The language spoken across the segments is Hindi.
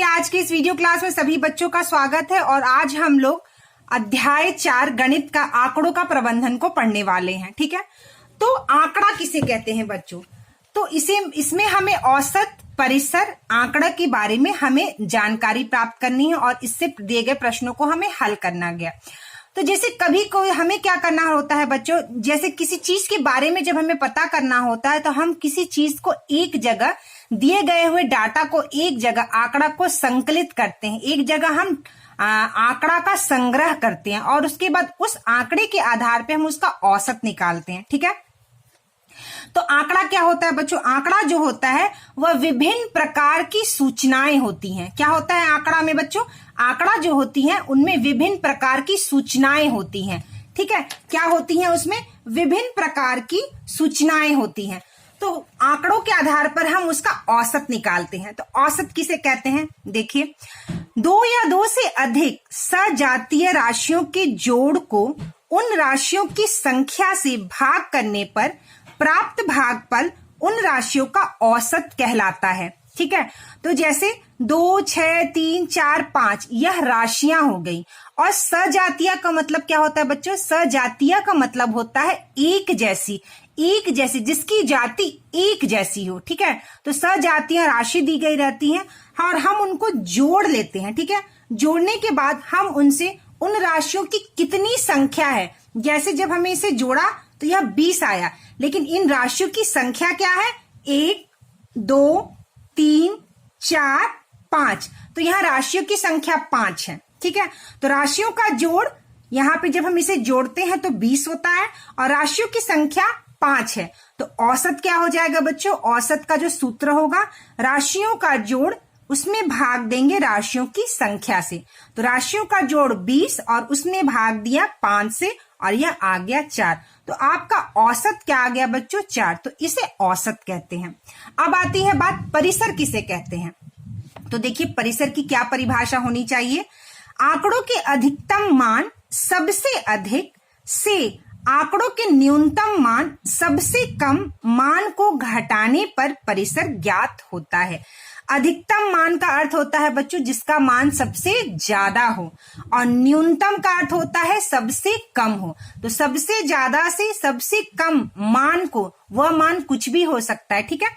आज की इस वीडियो क्लास में सभी बच्चों का स्वागत है और आज हम लोग अध्याय 4 गणित का आंकड़ों का प्रबंधन को पढ़ने वाले हैं। ठीक है, तो आंकड़ा किसे कहते हैं बच्चों? तो इसमें हमें औसत, परिसर, आंकड़ा के बारे में हमें जानकारी प्राप्त करनी है और इससे दिए गए प्रश्नों को हमें हल करना गया। तो जैसे कभी कोई हमें क्या करना होता है बच्चों, जैसे किसी चीज के बारे में जब हमें पता करना होता है तो हम किसी चीज को एक जगह, दिए गए हुए डाटा को एक जगह, आंकड़ा को संकलित करते हैं, एक जगह हम आंकड़ा का संग्रह करते हैं और उसके बाद उस आंकड़े के आधार पे हम उसका औसत निकालते हैं। ठीक है, तो आंकड़ा क्या होता है बच्चों? आंकड़ा जो होता है वह विभिन्न प्रकार की सूचनाएं होती हैं। क्या होता है आंकड़ा में बच्चों? आंकड़ा जो होती है उनमें विभिन्न प्रकार की सूचनाएं होती हैं। ठीक है, क्या होती हैं उसमें? विभिन्न प्रकार की सूचनाएं होती हैं। तो आंकड़ों के आधार पर हम उसका औसत निकालते हैं। तो औसत किसे कहते हैं? देखिए, 2 या 2 से अधिक सजातीय राशियों के जोड़ को उन राशियों की संख्या से भाग करने पर प्राप्त भागफल उन राशियों का औसत कहलाता है। ठीक है, तो जैसे 2, 6, 3, 4, 5 यह राशियां हो गई। और सजातीय का मतलब क्या होता है बच्चों? सजातीय का मतलब होता है एक जैसी, जिसकी जाति एक जैसी हो। ठीक है, तो सजातीय राशि दी गई रहती है और हम उनको जोड़ लेते हैं। ठीक है, जोड़ने के बाद हम उनसे उन राशियों की कितनी संख्या है, जैसे जब हमें इसे जोड़ा तो यह 20 आया, लेकिन इन राशियों की संख्या क्या है? 1, 2, 3, 4, 5। तो यहाँ राशियों की संख्या 5 है। ठीक है, तो राशियों का जोड़ यहाँ पे जब हम इसे जोड़ते हैं तो 20 होता है और राशियों की संख्या 5 है। तो औसत क्या हो जाएगा बच्चों? औसत का जो सूत्र होगा, राशियों का जोड़ उसमें भाग देंगे राशियों की संख्या से। तो राशियों का जोड़ 20 और उसमें भाग दिया 5 से और यह आ गया 4। तो आपका औसत क्या आ गया बच्चों? 4। तो इसे औसत कहते हैं। अब आती है बात, परिसर किसे कहते हैं? तो देखिए, परिसर की क्या परिभाषा होनी चाहिए? आंकड़ों के अधिकतम मान सबसे अधिक से आंकड़ों के न्यूनतम मान सबसे कम मान को घटाने पर परिसर ज्ञात होता है। अधिकतम मान का अर्थ होता है बच्चों जिसका मान सबसे ज्यादा हो, और न्यूनतम का अर्थ होता है सबसे कम हो। तो सबसे ज्यादा से सबसे कम मान को, वह मान कुछ भी हो सकता है, ठीक है,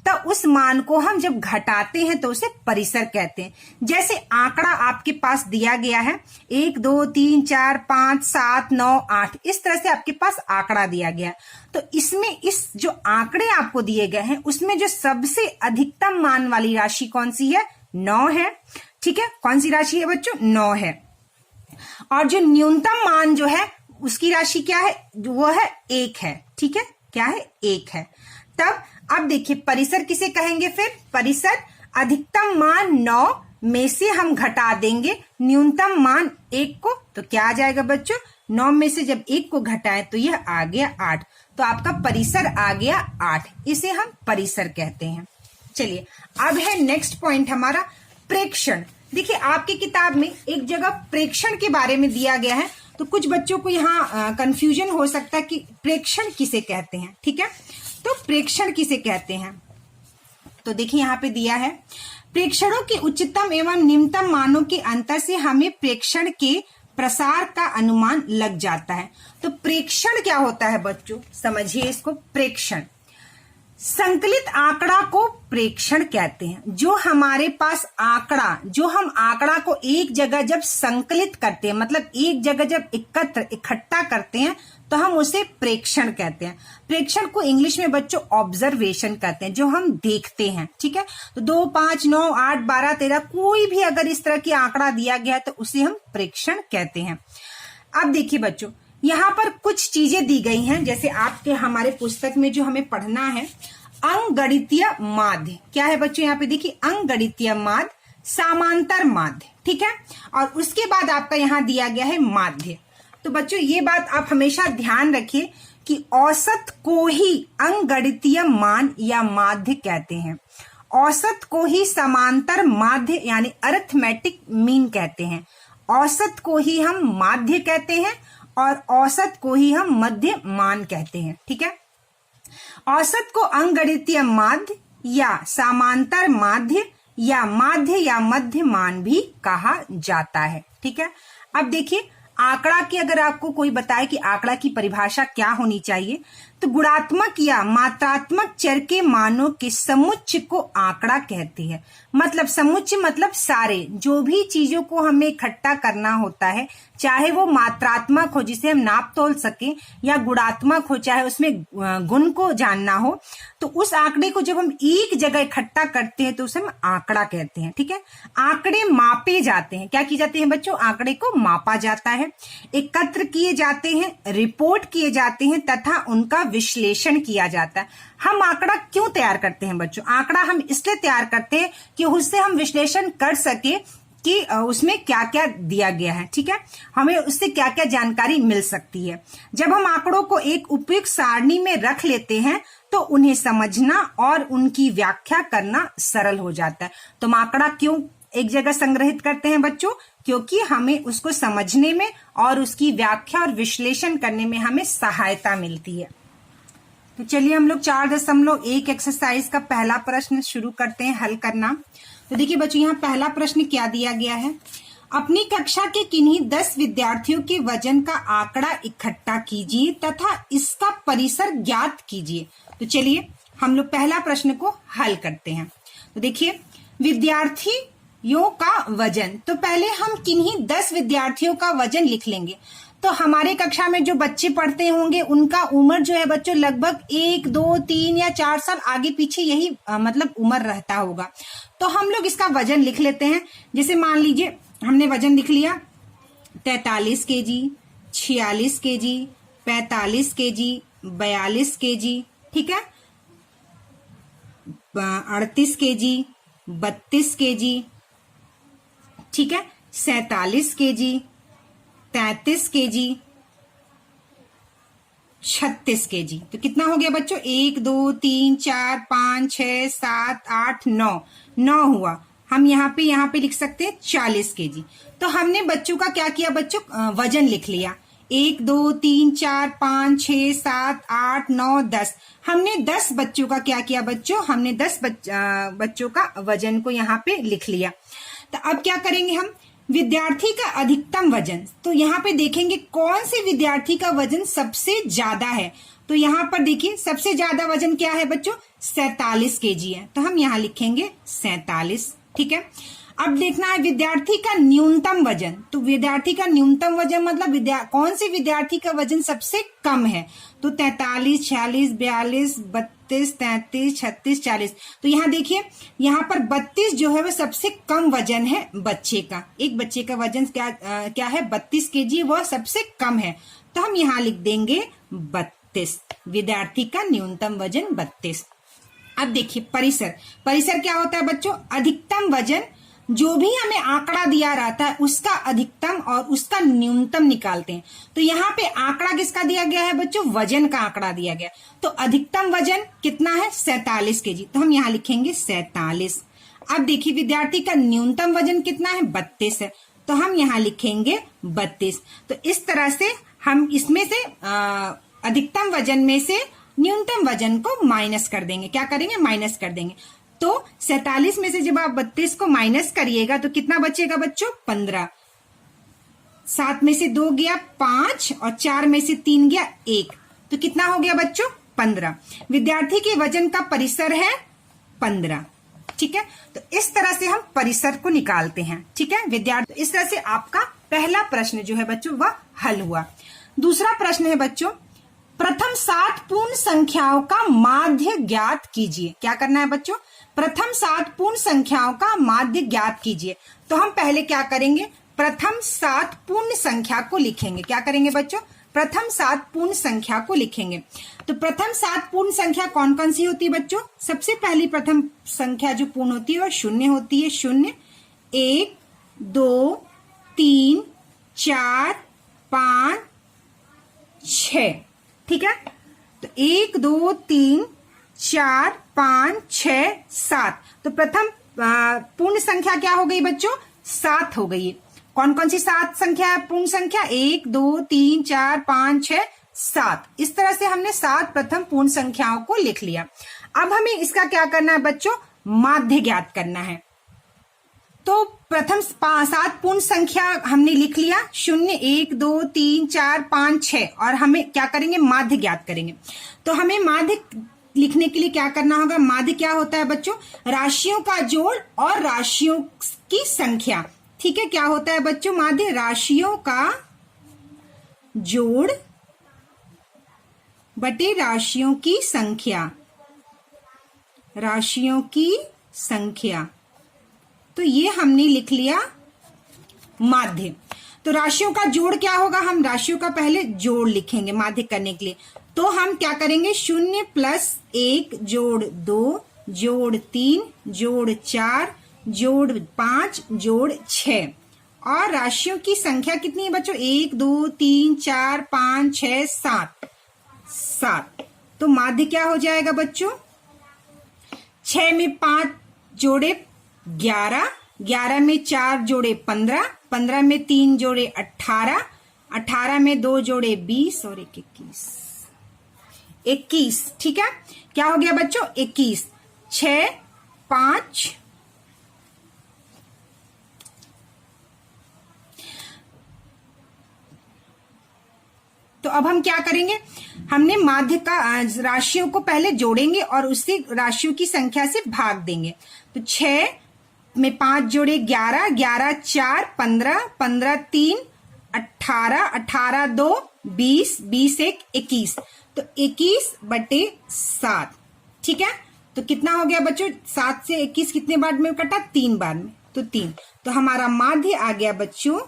तो उस मान को हम जब घटाते हैं तो उसे परिसर कहते हैं। जैसे आंकड़ा आपके पास दिया गया है 1, 2, 3, 4, 5, 7, 9, 8, इस तरह से आपके पास आंकड़ा दिया गया। तो इसमें इस जो आंकड़े आपको दिए गए हैं उसमें जो सबसे अधिकतम मान वाली राशि कौन सी है? 9 है। ठीक है, कौन सी राशि है बच्चों? 9 है। और जो न्यूनतम मान जो है उसकी राशि क्या है? वो है 1 है। ठीक है, क्या है? 1 है। तब अब देखिए, परिसर किसे कहेंगे फिर? परिसर अधिकतम मान 9 में से हम घटा देंगे न्यूनतम मान 1 को, तो क्या आ जाएगा बच्चों? 9 में से जब 1 को घटाएं तो यह आ गया 8। तो आपका परिसर आ गया 8। इसे हम परिसर कहते हैं। चलिए, अब है नेक्स्ट पॉइंट हमारा प्रेक्षण। देखिए, आपकी किताब में एक जगह प्रेक्षण के बारे में दिया गया है, तो कुछ बच्चों को यहाँ कंफ्यूजन हो सकता है कि प्रेक्षण किसे कहते हैं। ठीक है, तो प्रेक्षण किसे कहते हैं? तो देखिए, यहाँ पे दिया है, प्रेक्षणों के उच्चतम एवं निम्नतम मानों के अंतर से हमें प्रेक्षण के प्रसार का अनुमान लग जाता है। तो प्रेक्षण क्या होता है बच्चों? समझिए इसको। प्रेक्षण, संकलित आंकड़ा को प्रेक्षण कहते हैं। जो हमारे पास आंकड़ा, जो हम आंकड़ा को एक जगह जब संकलित करते हैं, मतलब एक जगह जब इकट्ठा करते हैं, तो हम उसे प्रेक्षण कहते हैं। प्रेक्षण को इंग्लिश में बच्चों ऑब्जर्वेशन कहते हैं, जो हम देखते हैं। ठीक है, तो 2, 5, 9, 8, 12, 13 कोई भी अगर इस तरह की आंकड़ा दिया गया है तो उसे हम प्रेक्षण कहते हैं। अब देखिए बच्चों, यहाँ पर कुछ चीजें दी गई हैं, जैसे आपके हमारे पुस्तक में जो हमें पढ़ना है, अंकगणितीय माध्य। क्या है बच्चों? यहाँ पे देखिए, अंकगणितीय माध्य, समांतर माध्य। ठीक है, और उसके बाद आपका यहाँ दिया गया है माध्य। तो बच्चों, ये बात आप हमेशा ध्यान रखिए कि औसत को ही अंकगणितीय मान या माध्य कहते हैं, औसत को ही समांतर माध्य यानी अरिथमेटिक मीन कहते हैं, औसत को ही हम माध्य कहते हैं और औसत को ही हम मध्य मान कहते हैं। ठीक है, औसत को अंकगणितीय माध्य या समांतर माध्य या माध्य या मध्य मान भी कहा जाता है। ठीक है, अब देखिए आंकड़ा की अगर आपको कोई बताए कि आंकड़ा की परिभाषा क्या होनी चाहिए, तो गुणात्मक या मात्रात्मक चर के मानों के समुच्चय को आंकड़ा कहते हैं। मतलब समुच्चय मतलब सारे, जो भी चीजों को हमें इकट्ठा करना होता है, चाहे वो मात्रात्मक हो जिसे हम नाप तोल सके, या गुणात्मक हो चाहे उसमें गुण को जानना हो, तो उस आंकड़े को जब हम एक जगह इकट्ठा करते हैं तो उसे हम आंकड़ा कहते हैं। ठीक है, आंकड़े मापे जाते हैं। क्या की जाते हैं बच्चों? आंकड़े को मापा जाता है, एकत्र किए जाते हैं, रिपोर्ट किए जाते हैं तथा उनका विश्लेषण किया जाता है। हम आंकड़ा क्यों तैयार करते हैं बच्चों? आंकड़ा हम इसलिए तैयार करते हैं कि उससे हम विश्लेषण कर सके कि उसमें क्या क्या दिया गया है। ठीक है, हमें उससे क्या क्या जानकारी मिल सकती है। जब हम आंकड़ों को एक उपयुक्त सारणी में रख लेते हैं तो उन्हें समझना और उनकी व्याख्या करना सरल हो जाता है। तो हम आंकड़ा क्यों एक जगह संग्रहित करते हैं बच्चों? क्योंकि हमें उसको समझने में और उसकी व्याख्या और विश्लेषण करने में हमें सहायता मिलती है। तो चलिए हम लोग 4.1 एक्सरसाइज का पहला प्रश्न शुरू करते हैं हल करना। तो देखिए बच्चों, यहाँ पहला प्रश्न क्या दिया गया है? अपनी कक्षा के किन्हीं 10 विद्यार्थियों के वजन का आंकड़ा इकट्ठा कीजिए तथा इसका परिसर ज्ञात कीजिए। तो चलिए हम लोग पहला प्रश्न को हल करते हैं। तो देखिए विद्यार्थियों का वजन, तो पहले हम किन्हीं 10 विद्यार्थियों का वजन लिख लेंगे। तो हमारे कक्षा में जो बच्चे पढ़ते होंगे उनका उम्र जो है बच्चों लगभग 1, 2, 3 या 4 साल आगे पीछे यही मतलब उम्र रहता होगा। तो हम लोग इसका वजन लिख लेते हैं। जैसे मान लीजिए हमने वजन लिख लिया 43 केजी, 46 केजी, 45 केजी, 42 केजी, ठीक है, 38 केजी, 32 केजी, ठीक है, 47 केजी, 33 केजी, 36 केजी। तो कितना हो गया बच्चों? 1, 2, 3, 4, 5, 6, 7, 8, 9 हुआ। हम यहाँ पे लिख सकते हैं 40 केजी। तो हमने बच्चों का क्या किया बच्चों? वजन लिख लिया। 1, 2, 3, 4, 5, 6, 7, 8, 9, 10। हमने 10 बच्चों का क्या किया बच्चों? हमने 10 बच्चों का वजन को यहाँ पे लिख लिया। तो अब क्या करेंगे हम? विद्यार्थी का अधिकतम वजन, तो यहाँ पे देखेंगे कौन से विद्यार्थी का वजन सबसे ज्यादा है। तो यहाँ पर देखिए सबसे ज्यादा वजन क्या है बच्चों? 47 केजी है। तो हम यहाँ लिखेंगे 47, ठीक है। अब देखना है विद्यार्थी का न्यूनतम वजन। तो विद्यार्थी का न्यूनतम वजन मतलब कौन से विद्यार्थी का वजन सबसे कम है? तो 43, 46, 42, 32, 33, 36, 40। तो यहाँ देखिए यहाँ पर 32 जो है वो सबसे कम वजन है बच्चे का। एक बच्चे का वजन क्या है? 32 केजी, वह सबसे कम है। तो हम यहाँ लिख देंगे 32। विद्यार्थी का न्यूनतम वजन 32। अब देखिए परिसर क्या होता है बच्चों? अधिकतम वजन, जो भी हमें आंकड़ा दिया रहता है उसका अधिकतम और उसका न्यूनतम निकालते हैं। तो यहाँ पे आंकड़ा किसका दिया गया है बच्चों? वजन का आंकड़ा दिया गया। तो अधिकतम वजन कितना है? 47 केजी। तो हम यहाँ लिखेंगे 47। अब देखिए विद्यार्थी का न्यूनतम वजन कितना है? 32 है। तो हम यहाँ लिखेंगे 32। तो इस तरह से हम इसमें से अधिकतम वजन में से न्यूनतम वजन को माइनस कर देंगे। क्या करेंगे? माइनस कर देंगे। तो 47 में से जब आप 32 को माइनस करिएगा तो कितना बचेगा बच्चों? 15। 7 में से 2 गया 5 और 4 में से 3 गया 1। तो कितना हो गया बच्चों? 15। विद्यार्थी के वजन का परिसर है 15, ठीक है। तो इस तरह से हम परिसर को निकालते हैं, ठीक है विद्यार्थी। इस तरह से आपका पहला प्रश्न जो है बच्चों वह हल हुआ। दूसरा प्रश्न है बच्चों, प्रथम 7 पूर्ण संख्याओं का माध्य ज्ञात कीजिए। क्या करना है बच्चों? प्रथम 7 पूर्ण संख्याओं का माध्य ज्ञात कीजिए। तो हम पहले क्या करेंगे? प्रथम 7 पूर्ण संख्या को लिखेंगे। क्या करेंगे बच्चों? प्रथम 7 पूर्ण संख्या को लिखेंगे। तो प्रथम 7 पूर्ण संख्या कौन कौन सी होती है बच्चों? सबसे पहली प्रथम संख्या जो पूर्ण होती है वह 0 होती है। 0, 1, 2, 3, 4, 5, 6, ठीक है। तो 1, 2, 3, 4, 5, 6, 7। तो प्रथम पूर्ण संख्या क्या हो गई बच्चों? 7 हो गई। कौन कौन सी 7 संख्या है? पूर्ण संख्या 1, 2, 3, 4, 5, 6, 7। इस तरह से हमने 7 प्रथम पूर्ण संख्याओं को लिख लिया। अब हमें इसका क्या करना है बच्चों? माध्य ज्ञात करना है। तो प्रथम 7 पूर्ण संख्या हमने लिख लिया, 0, 1, 2, 3, 4, 5, 6, और हमें क्या करेंगे, माध्य ज्ञात करेंगे। तो हमें माध्य लिखने के लिए क्या करना होगा, माध्य क्या होता है बच्चों, राशियों का जोड़ और राशियों की संख्या। ठीक है, क्या होता है बच्चों, माध्य राशियों का जोड़ बटे राशियों की संख्या, राशियों की संख्या। तो ये हमने लिख लिया माध्य। तो राशियों का जोड़ क्या होगा, हम राशियों का पहले जोड़ लिखेंगे माध्य करने के लिए। तो हम क्या करेंगे, 0 + 1 जोड़ 2 जोड़ 3 जोड़ 4 जोड़ 5 जोड़ 6। और राशियों की संख्या कितनी है बच्चों, 1, 2, 3, 4, 5, 6, 7। तो माध्य क्या हो जाएगा बच्चों, 6 में 5 जोड़े 11, 11 में 4 जोड़े 15, 15 में 3 जोड़े 18, 18 में 2 जोड़े 20 और 1 21। ठीक है, क्या हो गया बच्चों, 21, 6, 5, तो अब हम क्या करेंगे, हमने माध्य का राशियों को पहले जोड़ेंगे और उससे राशियों की संख्या से भाग देंगे। तो 6 में 5 जोड़े 11, 11 4 15, 15 3 18, 18 2 20, 20 1 21। तो 21/7। ठीक है, तो कितना हो गया बच्चों, 7 से 21 कितने बार में कटा, 3 बार में, तो 3। तो हमारा माध्य आ गया बच्चों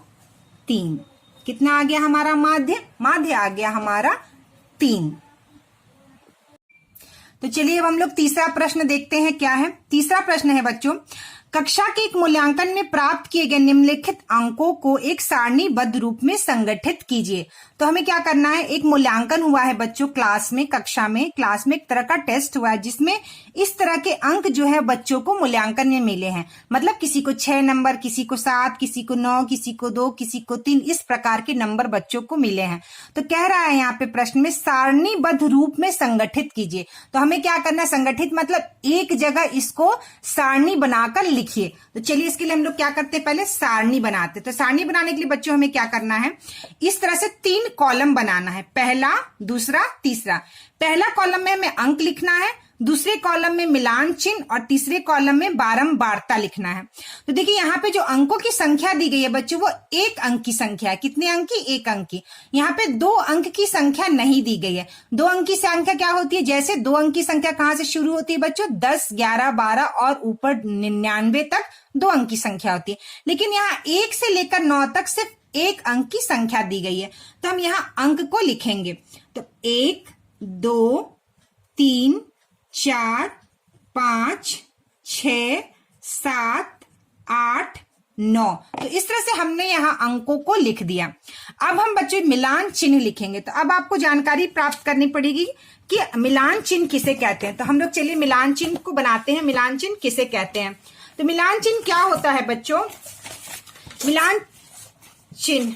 3। कितना आ गया हमारा माध्य, माध्य आ गया हमारा 3। तो चलिए अब हम लोग तीसरा प्रश्न देखते हैं क्या है। तीसरा प्रश्न है बच्चों, कक्षा के एक मूल्यांकन में प्राप्त किए गए निम्नलिखित अंकों को एक सारणीबद्ध रूप में संगठित कीजिए। तो हमें क्या करना है, एक मूल्यांकन हुआ है बच्चों क्लास में, कक्षा में, क्लास में एक तरह का टेस्ट हुआ है जिसमें इस तरह के अंक जो है बच्चों को मूल्यांकन में मिले हैं। मतलब किसी को 6 नंबर, किसी को 7, किसी को 9, किसी को 2, किसी को 3, इस प्रकार के नंबर बच्चों को मिले हैं। तो कह रहा है यहाँ पे प्रश्न में सारणीबद्ध रूप में संगठित कीजिए। तो हमें क्या करना है, संगठित मतलब एक जगह इसको सारणी बनाकर लिखिए। तो चलिए इसके लिए हम लोग क्या करते हैं, पहले सारणी बनाते हैं। तो सारणी बनाने के लिए बच्चों हमें क्या करना है, इस तरह से 3 कॉलम बनाना है, पहला, दूसरा, तीसरा। पहला कॉलम में हमें अंक लिखना है, दूसरे कॉलम में मिलान चिन्ह और तीसरे कॉलम में बारंबारता लिखना है। तो देखिए यहाँ पे जो अंकों की संख्या दी गई है बच्चों, वो 1 अंक की संख्या है। कितने अंक की, 1 अंक की। यहाँ पे 2 अंक की संख्या नहीं दी गई है। 2 अंक की संख्या क्या होती है, जैसे 2 अंक की संख्या कहाँ से शुरू होती है बच्चों, 10, 11, 12 और ऊपर 99 तक 2 अंक की संख्या होती है। लेकिन यहाँ 1 से लेकर 9 तक सिर्फ 1 अंक की संख्या दी गई है। तो हम यहाँ अंक को लिखेंगे। तो 1, 2, 3, 4, 5, 6, 7, 8, 9। तो इस तरह से हमने यहाँ अंकों को लिख दिया। अब हम बच्चों मिलान चिन्ह लिखेंगे। तो अब आपको जानकारी प्राप्त करनी पड़ेगी कि मिलान चिन्ह किसे कहते हैं। तो हम लोग चलिए मिलान चिन्ह को बनाते हैं। मिलान चिन्ह किसे कहते हैं, तो मिलान चिन्ह क्या होता है बच्चों, मिलान चिन्ह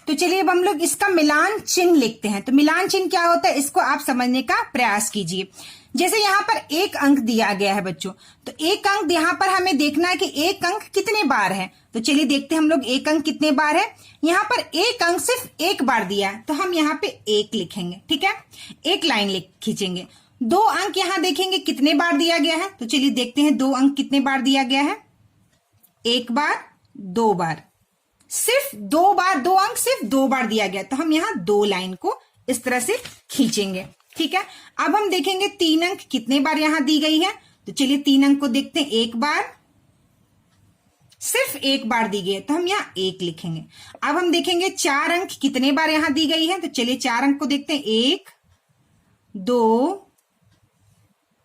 तो चलिए अब हम लोग इसका मिलान चिन्ह लिखते हैं। तो मिलान चिन्ह क्या होता है, इसको आप समझने का प्रयास कीजिए। जैसे यहाँ पर 1 अंक दिया गया है बच्चों, तो 1 अंक यहाँ पर हमें देखना है कि 1 अंक कितने बार है। तो चलिए देखते हैं हम लोग 1 अंक कितने बार है। यहाँ पर 1 अंक सिर्फ 1 बार दिया है, तो हम यहाँ पे 1 लिखेंगे। ठीक है, 1 लाइन खींचेंगे। 2 अंक यहाँ देखेंगे कितने बार दिया गया है। तो चलिए देखते हैं 2 अंक कितने बार दिया गया है, 1 बार, 2 बार, सिर्फ 2 बार, 2 अंक सिर्फ 2 बार दिया गया। तो हम यहाँ 2 लाइन को इस तरह से खींचेंगे। ठीक है, अब हम देखेंगे 3 अंक कितने बार यहाँ दी गई है। तो चलिए 3 अंक को देखते हैं, 1 बार, सिर्फ 1 बार दी गई है, तो हम यहाँ 1 लिखेंगे। अब हम देखेंगे 4 अंक कितने बार यहाँ दी गई है। तो चलिए 4 अंक को देखते हैं, 1, 2,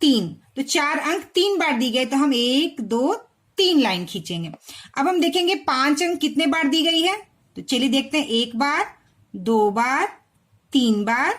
3। तो 4 अंक 3 बार दी गई, तो हम 1, 2, 3 लाइन खींचेंगे। अब हम देखेंगे 5 अंक कितने बार दी गई है। तो चलिए देखते हैं, 1 बार, 2 बार, 3 बार,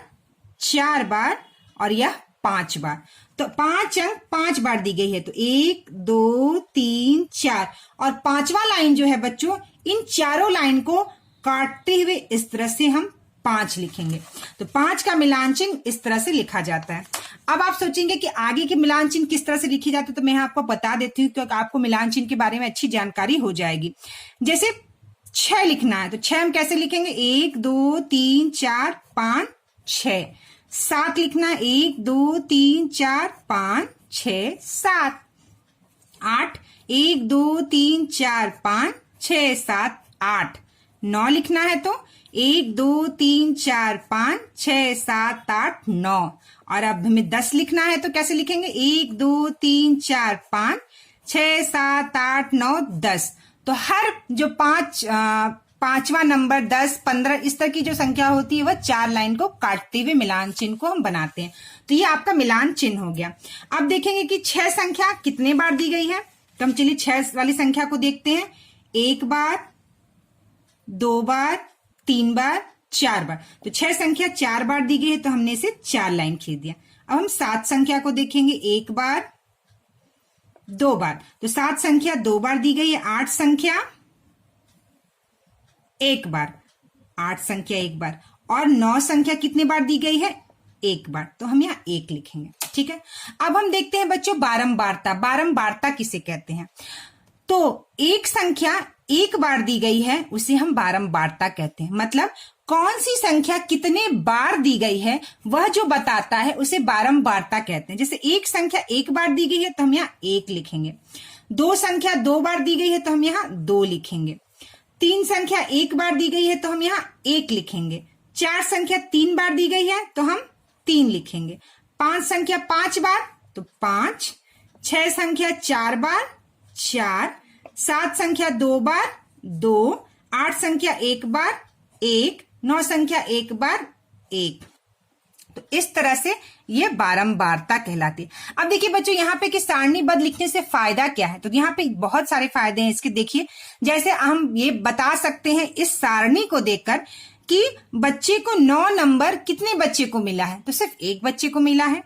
4 बार और यह 5 बार। तो 5 अंक 5 बार दी गई है। तो 1, 2, 3, 4 और 5वां लाइन जो है बच्चों, इन चारों लाइन को काटते हुए इस तरह से हम 5 लिखेंगे। तो 5 का मिलान चिन्ह इस तरह से लिखा जाता है। अब आप सोचेंगे कि आगे के मिलान चिन्ह किस तरह से लिखे जाते हैं, तो मैं आपको बता देती हूँ क्योंकि आपको मिलान चिन्ह के बारे में अच्छी जानकारी हो जाएगी। जैसे 6 लिखना है तो 6 हम कैसे लिखेंगे, 1 2 3 4 5 6। 7 लिखना है 1 2 3 4 5 6 7। 8 1 2 3 4 5 6 7 8। 9 लिखना है तो 1 2 3 4 5 6 7 8 9। और अब हमें 10 लिखना है तो कैसे लिखेंगे, 1 2 3 4 5 6 7 8 9 10। तो हर जो पांचवा नंबर 10 15 इस तरह की जो संख्या होती है वह 4 लाइन को काटते हुए मिलान चिन्ह को हम बनाते हैं। तो ये आपका मिलान चिन्ह हो गया। अब देखेंगे कि 6 संख्या कितने बार दी गई है, तो हम चलिए 6 वाली संख्या को देखते हैं। 1 बार, 2 बार, 3 बार, 4 बार। तो 6 संख्या 4 बार दी गई है तो हमने इसे 4 लाइन खींच दिया। अब हम 7 संख्या को देखेंगे। 1 बार, 2 बार। तो 7 संख्या 2 बार दी गई है। 8 संख्या 1 बार, 8 संख्या 1 बार। और 9 संख्या कितने बार दी गई है, 1 बार। तो हम यहाँ 1 लिखेंगे। ठीक है। अब हम देखते हैं बच्चों बारंबारता। बारंबारता किसे कहते हैं, तो एक संख्या 1 बार दी गई है उसे हम बारंबारता कहते हैं। मतलब कौन सी संख्या कितने बार दी गई है वह जो बताता है उसे बारंबारता कहते हैं। जैसे एक संख्या 1 बार दी गई है तो हम यहाँ 1 लिखेंगे। 2 संख्या 2 बार दी गई है तो हम यहाँ 2 लिखेंगे। 3 संख्या 1 बार दी गई है तो हम यहाँ 1 लिखेंगे। 4 संख्या 3 बार दी गई है तो हम 3 लिखेंगे। 5 संख्या 5 बार तो 5। 6 संख्या 4 बार 4। 7 संख्या 2 बार 2। 8 संख्या 1 बार 1। 9 संख्या 1 बार 1। तो इस तरह से ये बारंबारता कहलाती है। अब देखिए बच्चों यहाँ पे कि सारणीबद्ध लिखने से फायदा क्या है, तो यहाँ पे बहुत सारे फायदे हैं इसके। देखिए जैसे हम ये बता सकते हैं इस सारणी को देखकर कि बच्चे को 9 नंबर कितने बच्चे को मिला है, तो सिर्फ 1 बच्चे को मिला है।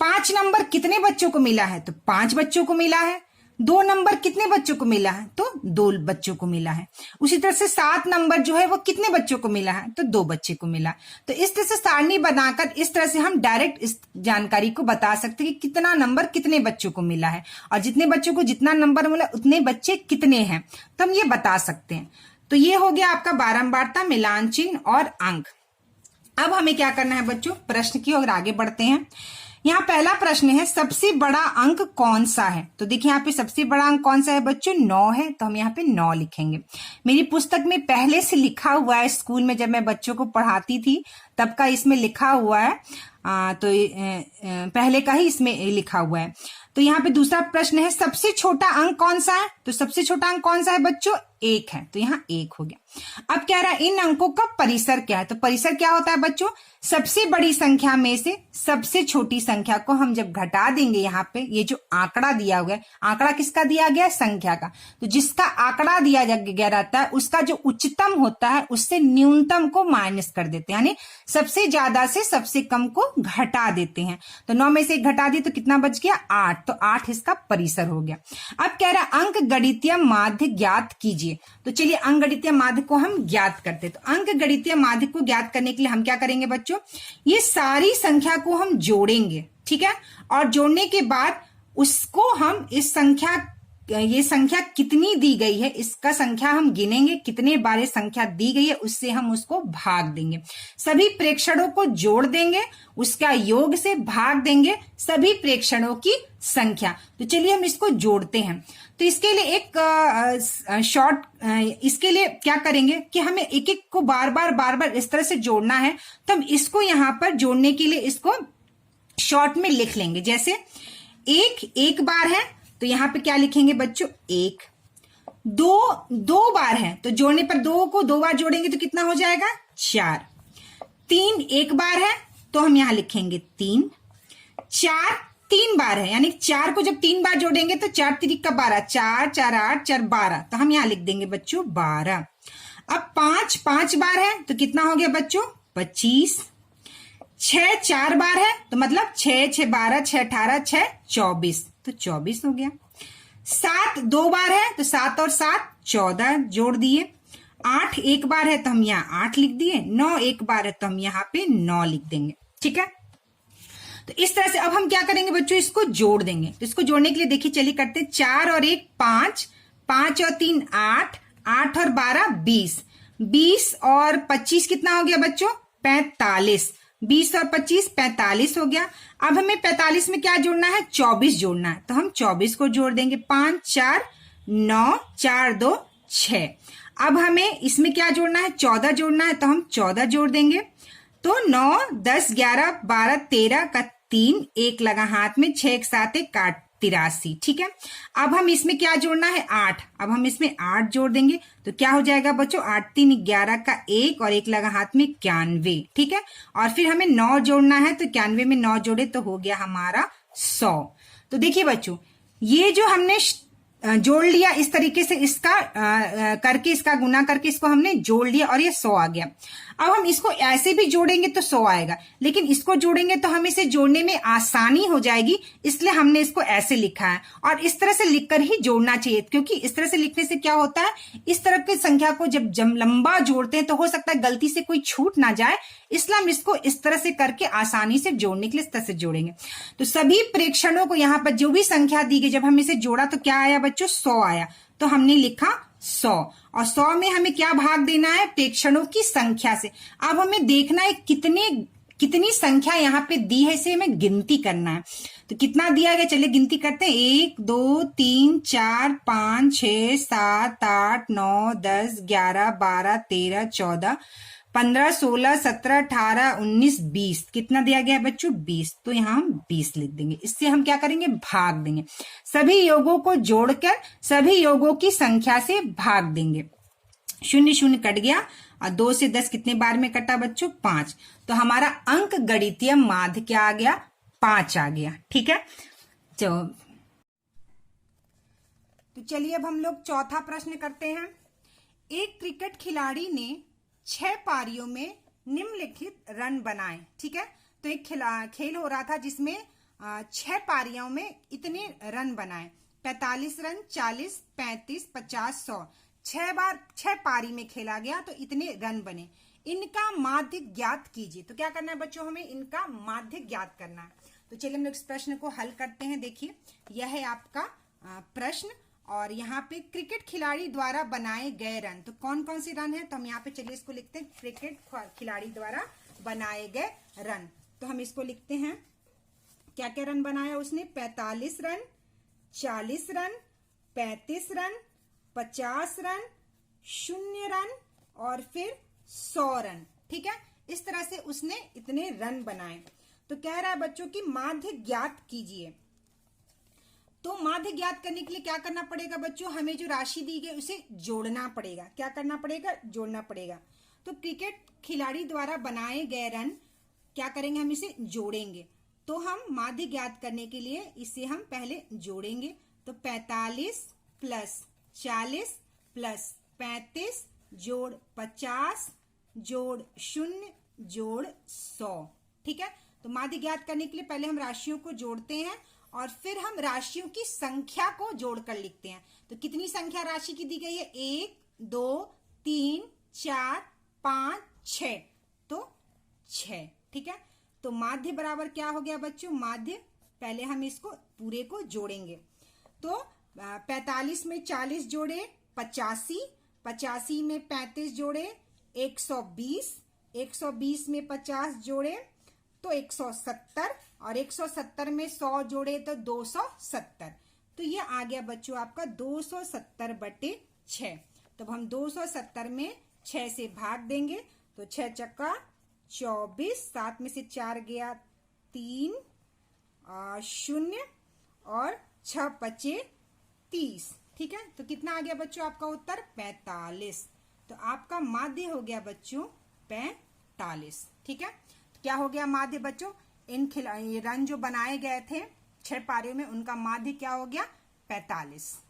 5 नंबर कितने बच्चों को मिला है, तो 5 बच्चों को मिला है। 2 नंबर कितने बच्चों को मिला है, तो 2 बच्चों को मिला है। उसी तरह से 7 नंबर जो है वो कितने बच्चों को मिला है, तो 2 बच्चे को मिला। तो इस तरह से सारणी बनाकर इस तरह से हम डायरेक्ट इस जानकारी को बता सकते हैं कि कितना नंबर कितने बच्चों को मिला है और जितने बच्चों को जितना नंबर मिला उतने बच्चे कितने हैं, तो हम ये बता सकते हैं। तो ये हो गया आपका बारंबारता, मिलान चिन्ह और अंक। अब हमें क्या करना है बच्चों, प्रश्न की ओर आगे बढ़ते हैं। यहाँ पहला प्रश्न है सबसे बड़ा अंक कौन सा है, तो देखिए यहाँ पे सबसे बड़ा अंक कौन सा है बच्चों, 9 है। तो हम यहाँ पे 9 लिखेंगे। मेरी पुस्तक में पहले से लिखा हुआ है, स्कूल में जब मैं बच्चों को पढ़ाती थी तब का इसमें लिखा हुआ है। तो पहले का ही इसमें लिखा हुआ है। तो यहाँ पे दूसरा प्रश्न है सबसे छोटा अंक कौन सा है, तो सबसे छोटा अंक कौन सा है बच्चों, 1 है। तो यहाँ 1 हो गया। अब कह रहा है इन अंकों का परिसर क्या है, तो परिसर क्या होता है बच्चों, सबसे बड़ी संख्या में से सबसे छोटी संख्या को हम जब घटा देंगे, यहाँ पे ये जो आंकड़ा दिया हुआ है, आंकड़ा किसका दिया गया है, संख्या का। तो जिसका आंकड़ा दिया गया रहता है उसका जो उच्चतम होता है उससे न्यूनतम को माइनस कर देते हैं, यानी सबसे ज्यादा से सबसे कम को घटा देते हैं। तो 9 में से 1 घटा दिए तो कितना बच गया, 8। तो 8 इसका परिसर हो गया। अब कह रहा है अंक गणितीय माध्य ज्ञात कीजिए। तो चलिए अंक गणितीय माध्य को हम ज्ञात करते हैं। तो अंक गणितीय माध्य को ज्ञात करने के लिए हम क्या करेंगे बच्चों, ये सारी संख्या को हम जोड़ेंगे, ठीक है। और जोड़ने के बाद उसको हम इस संख्या, ये संख्या कितनी दी गई है इसका संख्या हम गिनेंगे, कितने बार ये संख्या दी गई है उससे हम उसको भाग देंगे। सभी प्रेक्षणों को जोड़ देंगे, उसका योग से भाग देंगे सभी प्रेक्षणों की संख्या। तो चलिए हम इसको जोड़ते हैं। तो इसके लिए एक इसके लिए क्या करेंगे कि हमें एक एक को बार बार इस तरह से जोड़ना है। तो हम इसको यहाँ पर जोड़ने के लिए इसको शॉर्ट में लिख लेंगे। जैसे 1 बार है तो यहाँ पे क्या लिखेंगे बच्चों, 1। 2 बार है तो जोड़ने पर 2 को 2 बार जोड़ेंगे तो कितना हो जाएगा, 4। 3 1 बार है तो हम यहाँ लिखेंगे 3। 4 3 बार है, यानी 4 को जब 3 बार जोड़ेंगे तो 4 3 का 12, 4 4 8 4 12। तो हम यहाँ लिख देंगे बच्चों 12। अब 5 बार है तो कितना हो गया बच्चों, 25। 6 4 बार है तो मतलब 6 6 12 6 18 6 24, तो 24 हो गया। 7 2 बार है तो 7 और 7 14 जोड़ दिए। 8 एक बार है तो हम यहाँ 8 लिख दिए, 9 एक बार है तो हम यहाँ पे 9 लिख देंगे। ठीक है, तो इस तरह से अब हम क्या करेंगे बच्चों, इसको जोड़ देंगे। तो इसको जोड़ने के लिए देखिए चलिए करते हैं, 4 और 1 5, 5 और 3 8, 8 और 12 20, 20 और 25 कितना हो गया बच्चों, 45, 20 और 25 45 हो गया। अब हमें 45 में क्या जोड़ना है, 24 जोड़ना है, तो हम 24 को जोड़ देंगे, 5 4 9, 4 2 6। अब हमें इसमें क्या जोड़ना है, 14 जोड़ना है, तो हम 14 जोड़ देंगे। तो 9 10 11 12 13 का 3, 1 लगा हाथ में, 6 1 7 1 83। ठीक है, अब हम इसमें क्या जोड़ना है, 8। अब हम इसमें 8 जोड़ देंगे, तो क्या हो जाएगा बच्चों, 8 3 11 का 1 और 1 लगा हाथ में, 91। ठीक है, और फिर हमें 9 जोड़ना है, तो 91 में 9 जोड़े तो हो गया हमारा 100। तो देखिए बच्चों, ये जो हमने जोड़ लिया इस तरीके से, इसका करके, इसका गुना करके इसको हमने जोड़ लिया और ये 100 आ गया। अब हम इसको ऐसे भी जोड़ेंगे तो 100 आएगा, लेकिन इसको जोड़ेंगे तो हमें इसे जोड़ने में आसानी हो जाएगी, इसलिए हमने इसको ऐसे लिखा है। और इस तरह से लिखकर ही जोड़ना चाहिए, क्योंकि इस तरह से लिखने से क्या होता है, इस तरह की संख्या को जब लंबा जोड़ते हैं तो हो सकता है गलती से कोई छूट ना जाए, इसलिए हम इसको इस तरह से करके आसानी से जोड़ने के लिए इस तरह से जोड़ेंगे। तो सभी प्रेक्षणों को यहाँ पर जो भी संख्या दी गई, जब हम इसे जोड़ा तो क्या आया बच्चों, 100 आया, तो हमने लिखा 100। और 100 में हमें क्या भाग देना है, प्रेक्षणों की संख्या से। अब हमें देखना है कितनी संख्या यहाँ पे दी है, इसे हमें गिनती करना है। तो कितना दिया गया, चलिए गिनती करते हैं, 1 2 3 4 5 6 7 8 9 10 11 12 13 14 15 16 17 18 19 20। कितना दिया गया है बच्चों, 20। तो यहाँ हम 20 लिख देंगे। इससे हम क्या करेंगे, भाग देंगे, सभी योगों को जोड़कर सभी योगों की संख्या से भाग देंगे। 0 0 कट गया, और 2 से 10 कितने बार में कटा बच्चों, 5। तो हमारा अंक गणितीय माध्य क्या आ गया, 5 आ गया। ठीक है, तो चलिए अब हम लोग चौथा प्रश्न करते हैं। एक क्रिकेट खिलाड़ी ने 6 पारियों में निम्नलिखित रन बनाए। ठीक है, तो एक खेल हो रहा था जिसमें 6 पारियों में इतने रन बनाए, 45 रन, 40, 35, 50, 100। 6 पारी में खेला गया तो इतने रन बने। इनका माध्य ज्ञात कीजिए। तो क्या करना है बच्चों, हमें इनका माध्य ज्ञात करना है। तो चलिए हम लोग इस प्रश्न को हल करते हैं। देखिए, यह है आपका प्रश्न, और यहाँ पे क्रिकेट खिलाड़ी द्वारा बनाए गए रन। तो कौन कौन से रन है, तो हम यहाँ पे चलिए इसको लिखते हैं, क्रिकेट खिलाड़ी द्वारा बनाए गए रन। तो हम इसको लिखते हैं, क्या क्या रन बनाया उसने, 45 run, 40 run, 35 run, 50 run, 0 run और फिर 100 रन। ठीक है, इस तरह से उसने इतने रन बनाए। तो कह रहा है बच्चों की माध्य ज्ञात कीजिए। तो माध्य ज्ञात करने के लिए क्या करना पड़ेगा बच्चों, हमें जो राशि दी गई उसे जोड़ना पड़ेगा। क्या करना पड़ेगा, जोड़ना पड़ेगा। तो क्रिकेट खिलाड़ी द्वारा बनाए गए रन, क्या करेंगे, हम इसे जोड़ेंगे। तो हम माध्य ज्ञात करने के लिए इसे हम पहले जोड़ेंगे। तो 45 प्लस 40 प्लस 35 जोड़ 50 जोड़ 0 जोड़ 100। ठीक है, तो माध्य ज्ञात करने के लिए पहले हम राशियों को जोड़ते हैं और फिर हम राशियों की संख्या को जोड़कर लिखते हैं। तो कितनी संख्या राशि की दी गई है, 1 2 3 4 5 6, तो 6। ठीक है, तो माध्य बराबर क्या हो गया बच्चों, माध्य पहले हम इसको पूरे को जोड़ेंगे। तो 45 में 40 जोड़े 85, 85 में 35 जोड़े 120, 120 में 50 जोड़े तो 170, और 170 में 100 जोड़े तो 270। तो ये आ गया बच्चों आपका 270/6। तो हम 270 में 6 से भाग देंगे, तो 6 चक्का 24, 7 में से 4 गया 3 0 और 6 पचे 30। ठीक है, तो कितना आ गया बच्चों आपका उत्तर, 45। तो आपका माध्य हो गया बच्चों 45। ठीक है, तो क्या हो गया माध्य बच्चों, इन रन जो बनाए गए थे 6 पारियों में, उनका माध्य क्या हो गया, 45।